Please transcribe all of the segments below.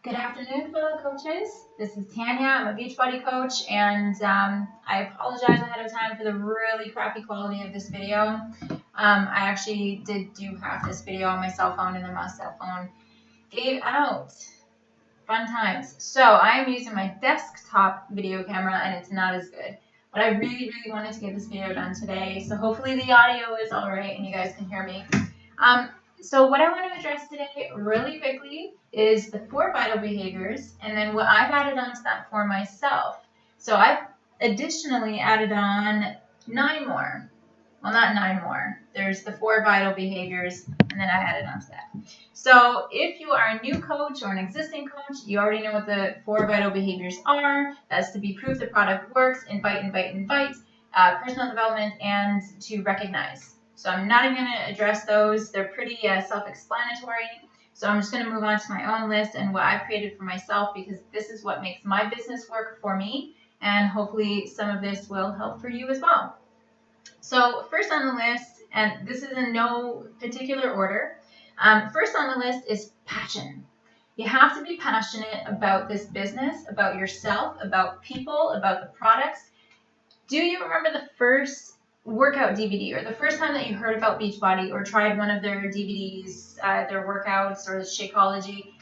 Good afternoon, fellow coaches. This is Tanya. I'm a Beachbody coach, and I apologize ahead of time for the really crappy quality of this video. I actually did do half this video on my cell phone, and then my cell phone gave out. Fun times. So I am using my desktop video camera, and it's not as good. But I really wanted to get this video done today, so hopefully the audio is all right and you guys can hear me. So what I want to address today really quickly is the 4 vital behaviors and then what I've added onto that for myself. So I've additionally added on 9 more. Well, not 9 more. There's the 4 vital behaviors and then I added onto that. So if you are a new coach or an existing coach, you already know what the 4 vital behaviors are. That's to be proof the product works, invite, personal development, and to recognize. So I'm not even going to address those. They're pretty self-explanatory. So I'm just going to move on to my own list and what I've created for myself because this is what makes my business work for me. And hopefully some of this will help for you as well. So first on the list, and this is in no particular order, first on the list is passion. You have to be passionate about this business, about yourself, about people, about the products. Do you remember the first workout DVD or the first time that you heard about Beachbody or tried one of their DVDs, their workouts or Shakeology?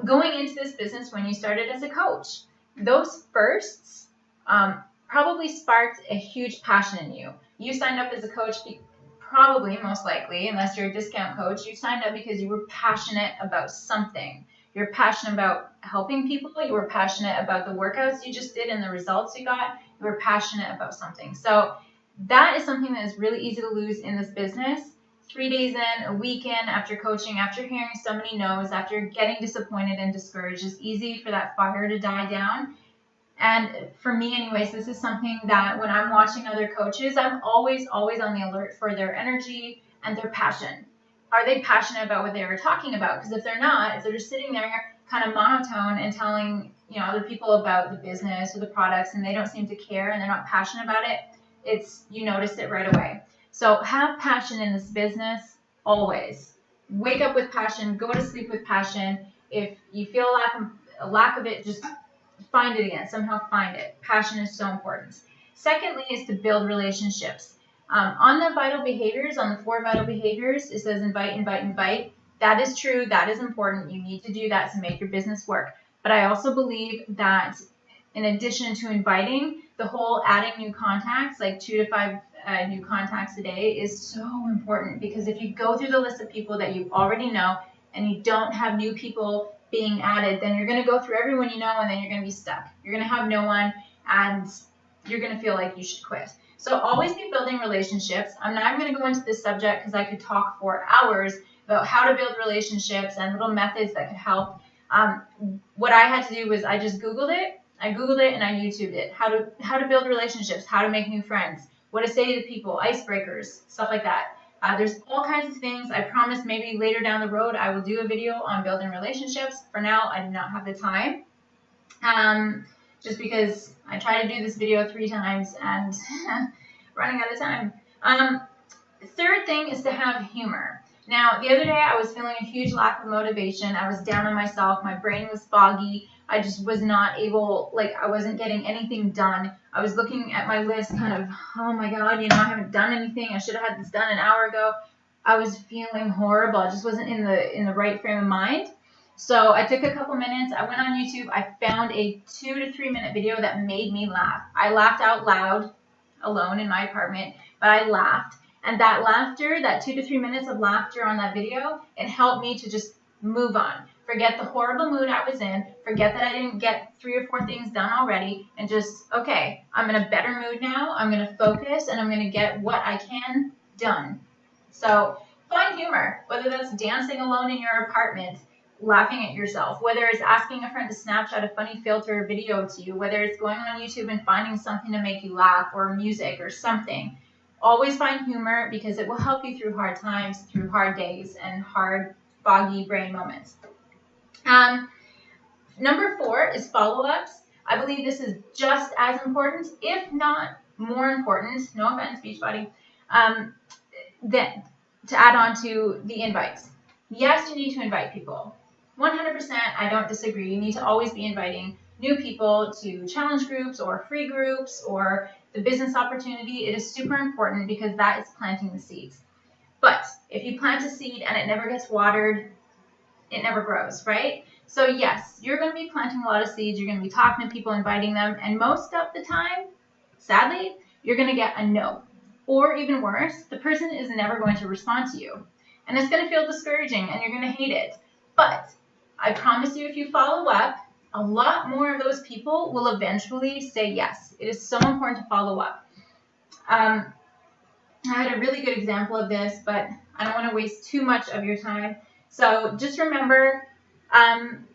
Going into this business when you started as a coach, those firsts probably sparked a huge passion in you. You signed up as a coach, probably, most likely, unless you're a discount coach, you signed up because you were passionate about something. You're passionate about helping people. You were passionate about the workouts you just did and the results you got. You were passionate about something. So that is something that is really easy to lose in this business. 3 days in, a week in, after coaching, after hearing so many no's, after getting disappointed and discouraged, it's easy for that fire to die down. And for me anyways, this is something that when I'm watching other coaches, I'm always on the alert for their energy and their passion. Are they passionate about what they were talking about? Because if they're not, if they're just sitting there kind of monotone and telling other people about the business or the products and they don't seem to care and they're not passionate about it, you notice it right away. So have passion in this business always. Wake up with passion, go to sleep with passion. If you feel a lack of it, just find it again. Somehow find it. Passion is so important. Secondly is to build relationships. On the vital behaviors, on the 4 vital behaviors, it says invite. That is true. That is important. You need to do that to make your business work. But I also believe that in addition to inviting, the whole adding new contacts, like 2 to 5 new contacts a day, is so important because if you go through the list of people that you already know and you don't have new people being added, then you're going to go through everyone you know and then you're going to be stuck. You're going to have no one and you're going to feel like you should quit. So always be building relationships. I'm not even going to go into this subject because I could talk for hours about how to build relationships and little methods that could help. What I had to do was I just Googled it. I Googled it and I YouTubed it. How to build relationships, how to make new friends, what to say to people, icebreakers, stuff like that. There's all kinds of things. I promise maybe later down the road I will do a video on building relationships. For now, I do not have the time. Just because I tried to do this video 3 times and running out of time. Third thing is to have humor. Now, the other day I was feeling a huge lack of motivation. I was down on myself. My brain was foggy. I just was not able, I wasn't getting anything done. I was looking at my list kind of, oh my God, I haven't done anything. I should have had this done an hour ago. I was feeling horrible. I just wasn't in the right frame of mind. So I took a couple minutes. I went on YouTube. I found a 2 to 3 minute video that made me laugh. I laughed out loud alone in my apartment, but I laughed. And that laughter, that 2 to 3 minutes of laughter on that video, it helped me to just move on. Forget the horrible mood I was in. Forget that I didn't get 3 or 4 things done already. And just, okay, I'm in a better mood now. I'm going to focus and I'm going to get what I can done. So find humor, whether that's dancing alone in your apartment, laughing at yourself, whether it's asking a friend to Snapchat a funny filter video to you, whether it's going on YouTube and finding something to make you laugh or music or something. Always find humor because it will help you through hard times, through hard days, and hard, foggy brain moments. Number 4 is follow-ups. I believe this is just as important, if not more important, no offense, Beachbody, to add on to the invites. Yes, you need to invite people. 100%, I don't disagree. You need to always be inviting new people to challenge groups or free groups or the business opportunity. It is super important because that is planting the seeds. But if you plant a seed and it never gets watered, it never grows, right? So yes, you're going to be planting a lot of seeds. You're going to be talking to people, inviting them. And most of the time, sadly, you're going to get a no. Or even worse, the person is never going to respond to you. And it's going to feel discouraging and you're going to hate it. But I promise you, if you follow up, a lot more of those people will eventually say yes. It is so important to follow up. I had a really good example of this, but I don't want to waste too much of your time. So just remember,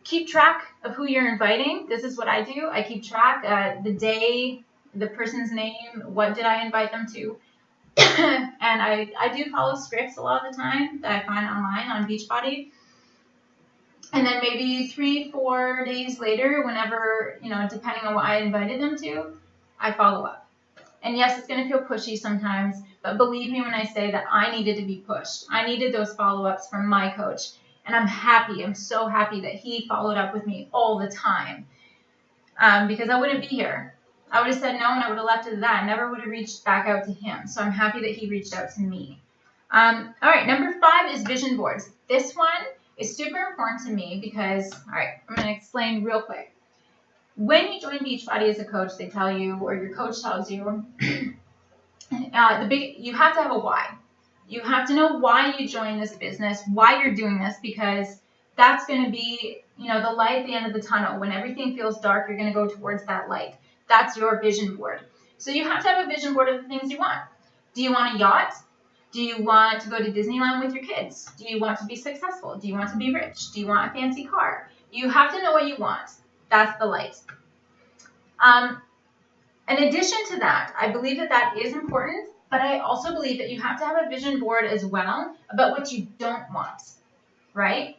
keep track of who you're inviting. This is what I do. I keep track, the day, the person's name, what did I invite them to. And I do follow scripts a lot of the time that I find online on Beachbody. And then maybe 3-4 days later, whenever, depending on what I invited them to, I follow up. And yes, it's going to feel pushy sometimes, but believe me when I say that I needed to be pushed. I needed those follow-ups from my coach. And I'm happy. I'm so happy that he followed up with me all the time, because I wouldn't be here. I would have said no and I would have left it at that. I never would have reached back out to him. So I'm happy that he reached out to me. All right, number 5 is vision boards. This one is super important to me because, all right, I'm going to explain real quick. When you join Beachbody as a coach, they tell you, or your coach tells you, you have to have a why. You have to know why you joined this business, why you're doing this, because that's going to be, the light at the end of the tunnel. When everything feels dark, you're going to go towards that light. That's your vision board. So you have to have a vision board of the things you want. Do you want a yacht? Do you want to go to Disneyland with your kids? Do you want to be successful? Do you want to be rich? Do you want a fancy car? You have to know what you want. That's the light. In addition to that, I believe that is important, but I also believe that you have to have a vision board as well about what you don't want, right?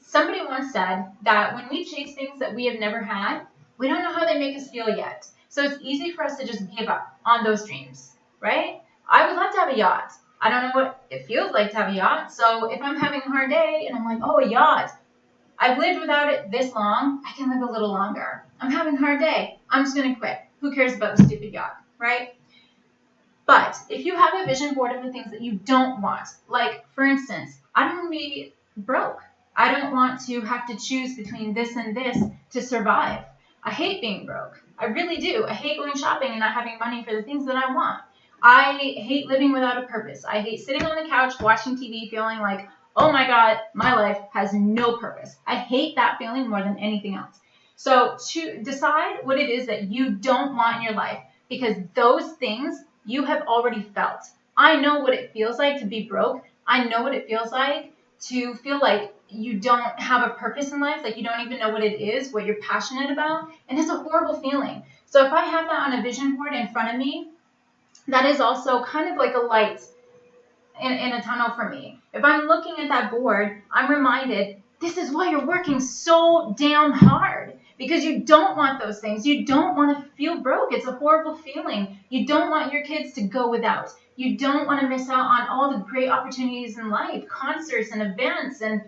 Somebody once said that when we chase things that we have never had, we don't know how they make us feel yet. So it's easy for us to just give up on those dreams, right? I would love to have a yacht. I don't know what it feels like to have a yacht. So if I'm having a hard day and I'm like, oh, a yacht, I've lived without it this long, I can live a little longer. I'm having a hard day. I'm just going to quit. Who cares about the stupid yacht, right? But if you have a vision board of the things that you don't want, like, for instance, I don't want to be broke. I don't want to have to choose between this and this to survive. I hate being broke. I really do. I hate going shopping and not having money for the things that I want. I hate living without a purpose. I hate sitting on the couch watching TV feeling like, oh my God, my life has no purpose. I hate that feeling more than anything else. So to decide what it is that you don't want in your life, because those things you have already felt. I know what it feels like to be broke. I know what it feels like to feel like you don't have a purpose in life, like you don't even know what it is, what you're passionate about, and it's a horrible feeling. So if I have that on a vision board in front of me, that is also kind of like a light in a tunnel for me. If I'm looking at that board, I'm reminded, this is why you're working so damn hard, because you don't want those things. You don't want to feel broke. It's a horrible feeling. You don't want your kids to go without. You don't want to miss out on all the great opportunities in life, concerts and events and,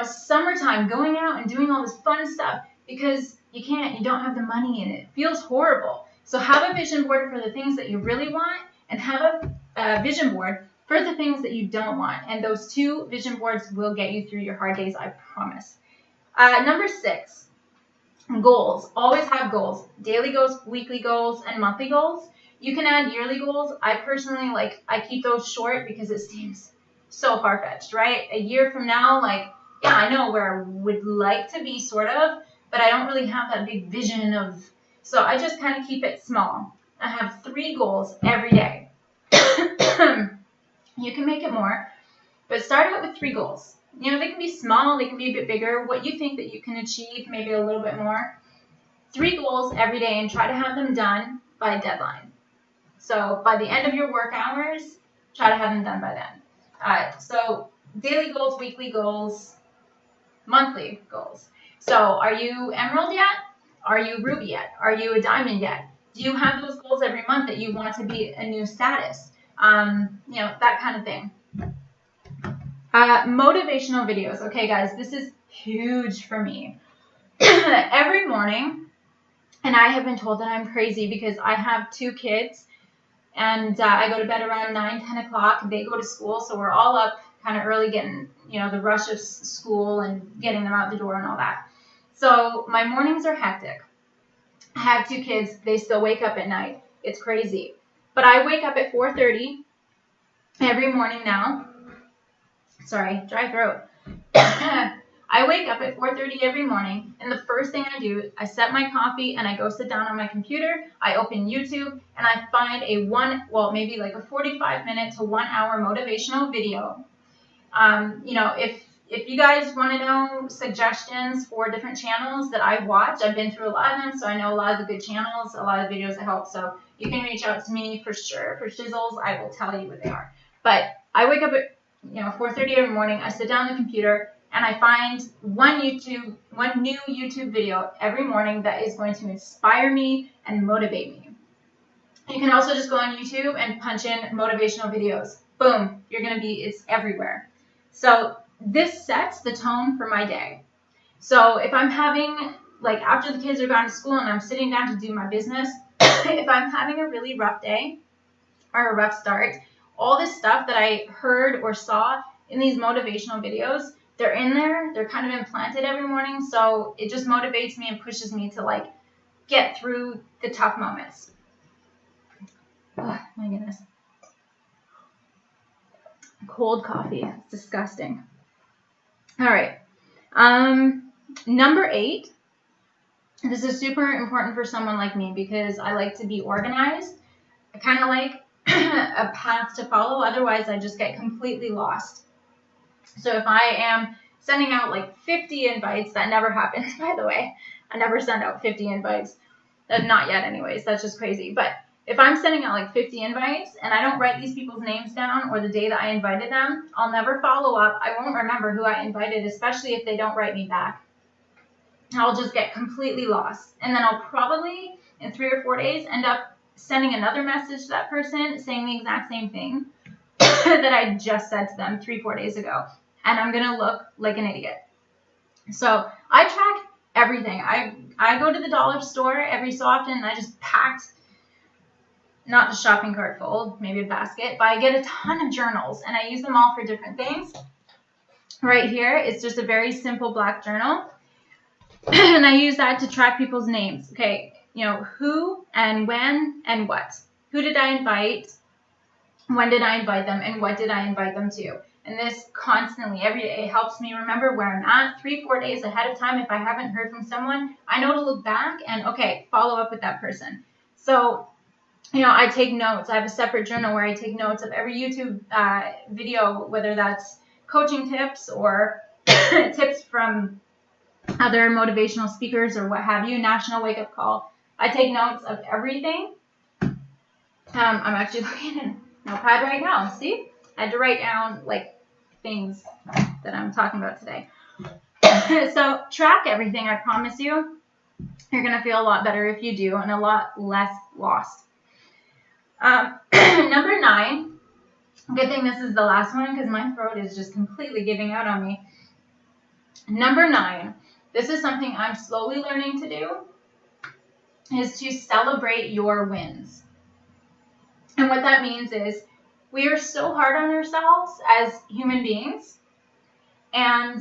summertime, going out and doing all this fun stuff, because you can't, you don't have the money in it. It feels horrible. So have a vision board for the things that you really want and have a vision board for the things that you don't want. And those 2 vision boards will get you through your hard days, I promise. Number 6, goals. Always have goals. Daily goals, weekly goals, and monthly goals. You can add yearly goals. I personally, I keep those short because it seems so far-fetched, right? A year from now, yeah, I know where I would like to be sort of, but I don't really have that big vision of, so I just kind of keep it small. I have 3 goals every day. You can make it more, but start out with 3 goals. They can be small, they can be a bit bigger. What you think that you can achieve, maybe a little bit more. 3 goals every day and try to have them done by a deadline. So by the end of your work hours, try to have them done by then. So daily goals, weekly goals, monthly goals. So are you Emerald yet? Are you Ruby yet? Are you a Diamond yet? Do you have those goals every month that you want to be a new status? That kind of thing. Motivational videos. Okay, guys, this is huge for me. Every morning, and I have been told that I'm crazy because I have 2 kids, and I go to bed around 9, 10 o'clock. They go to school, so we're all up kind of early getting, the rush of school and getting them out the door and all that. So my mornings are hectic. I have 2 kids. They still wake up at night. It's crazy. But I wake up at 4:30 every morning now. Sorry, dry throat. I wake up at 4:30 every morning, and the first thing I do, I set my coffee and I go sit down on my computer. I open YouTube and I find maybe like a 45-minute to 1 hour motivational video. If you guys want to know suggestions for different channels that I watch, I've been through a lot of them, so I know a lot of the good channels, a lot of videos that help. So you can reach out to me for sure. For shizzles, I will tell you what they are. But I wake up at 4:30 every morning. I sit down on the computer and I find one new YouTube video every morning that is going to inspire me and motivate me. You can also just go on YouTube and punch in motivational videos. Boom, it's everywhere. So this sets the tone for my day. So if I'm having, after the kids are gone to school and I'm sitting down to do my business, if I'm having a really rough day or a rough start, all this stuff that I heard or saw in these motivational videos, they're in there. They're kind of implanted every morning. So it just motivates me and pushes me to get through the tough moments. Oh, my goodness. Cold coffee. It's disgusting. All right. Number 8. This is super important for someone like me because I like to be organized. I kind of like a path to follow. Otherwise, I just get completely lost. So if I am sending out 50 invites, that never happens, by the way. I never send out 50 invites. Not yet anyways. That's just crazy. But if I'm sending out 50 invites and I don't write these people's names down or the day that I invited them, I'll never follow up. I won't remember who I invited, especially if they don't write me back. I'll just get completely lost. And then I'll probably, in 3 or 4 days, end up sending another message to that person saying the exact same thing that I just said to them 3-4 days ago. And I'm going to look like an idiot. So I track everything. I go to the dollar store every so often and I just packed, not a shopping cart full, maybe a basket, but I get a ton of journals and I use them all for different things. Right here, it's just a very simple black journal. And I use that to track people's names. Okay, who and when and what. Who did I invite? When did I invite them? And what did I invite them to? And this constantly, every day, helps me remember where I'm at 3-4 days ahead of time. If I haven't heard from someone, I know to look back and, okay, follow up with that person. So, I take notes. I have a separate journal where I take notes of every YouTube video, whether that's coaching tips or tips from other motivational speakers or what have you, national wake-up call. I take notes of everything. I'm actually looking at a notepad right now. See? I had to write down, things that I'm talking about today. So track everything, I promise you. You're going to feel a lot better if you do and a lot less lost. Number 9. Good thing this is the last one because my throat is just completely giving out on me. Number 9. This is something I'm slowly learning to do, is to celebrate your wins. And what that means is we are so hard on ourselves as human beings. And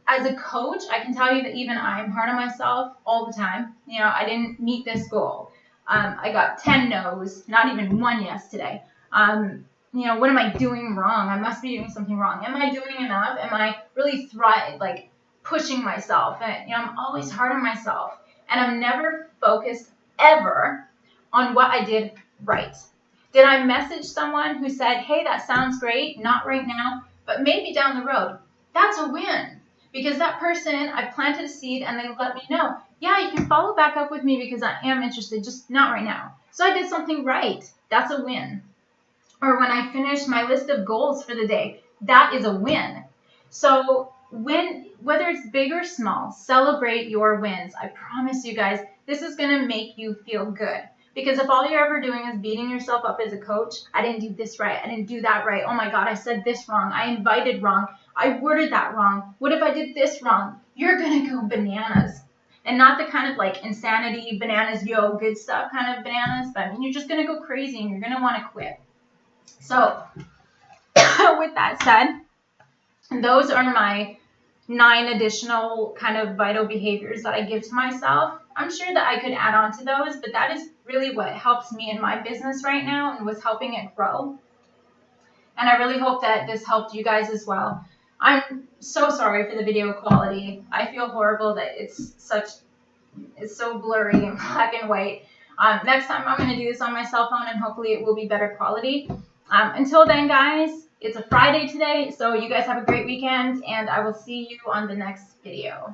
as a coach, I can tell you that even I'm hard on myself all the time. I didn't meet this goal. I got 10 no's, not even 1 yes today. What am I doing wrong? I must be doing something wrong. Am I doing enough? Am I really pushing myself? And, I'm always hard on myself. And I'm never focused ever on what I did right. Did I message someone who said, hey, that sounds great, not right now, but maybe down the road? That's a win. Because that person, I planted a seed and they let me know, yeah, you can follow back up with me because I am interested, just not right now. So I did something right. That's a win. Or when I finish my list of goals for the day, that is a win. So whether it's big or small, celebrate your wins. I promise you guys, this is going to make you feel good. Because if all you're ever doing is beating yourself up as a coach, I didn't do this right, I didn't do that right, oh my God, I said this wrong, I invited wrong, I worded that wrong. What if I did this wrong? You're going to go bananas. And not the kind of like insanity, bananas, yo, good stuff kind of bananas, but I mean, you're just going to go crazy and you're going to want to quit. So with that said, those are my 9 additional kind of vital behaviors that I give to myself. I'm sure that I could add on to those, but that is really what helps me in my business right now and was helping it grow. And I really hope that this helped you guys as well. I'm so sorry for the video quality. I feel horrible that it's so blurry and black and white. Next time I'm going to do this on my cell phone and hopefully it will be better quality. Until then, guys, it's a Friday today, so you guys have a great weekend and I will see you on the next video.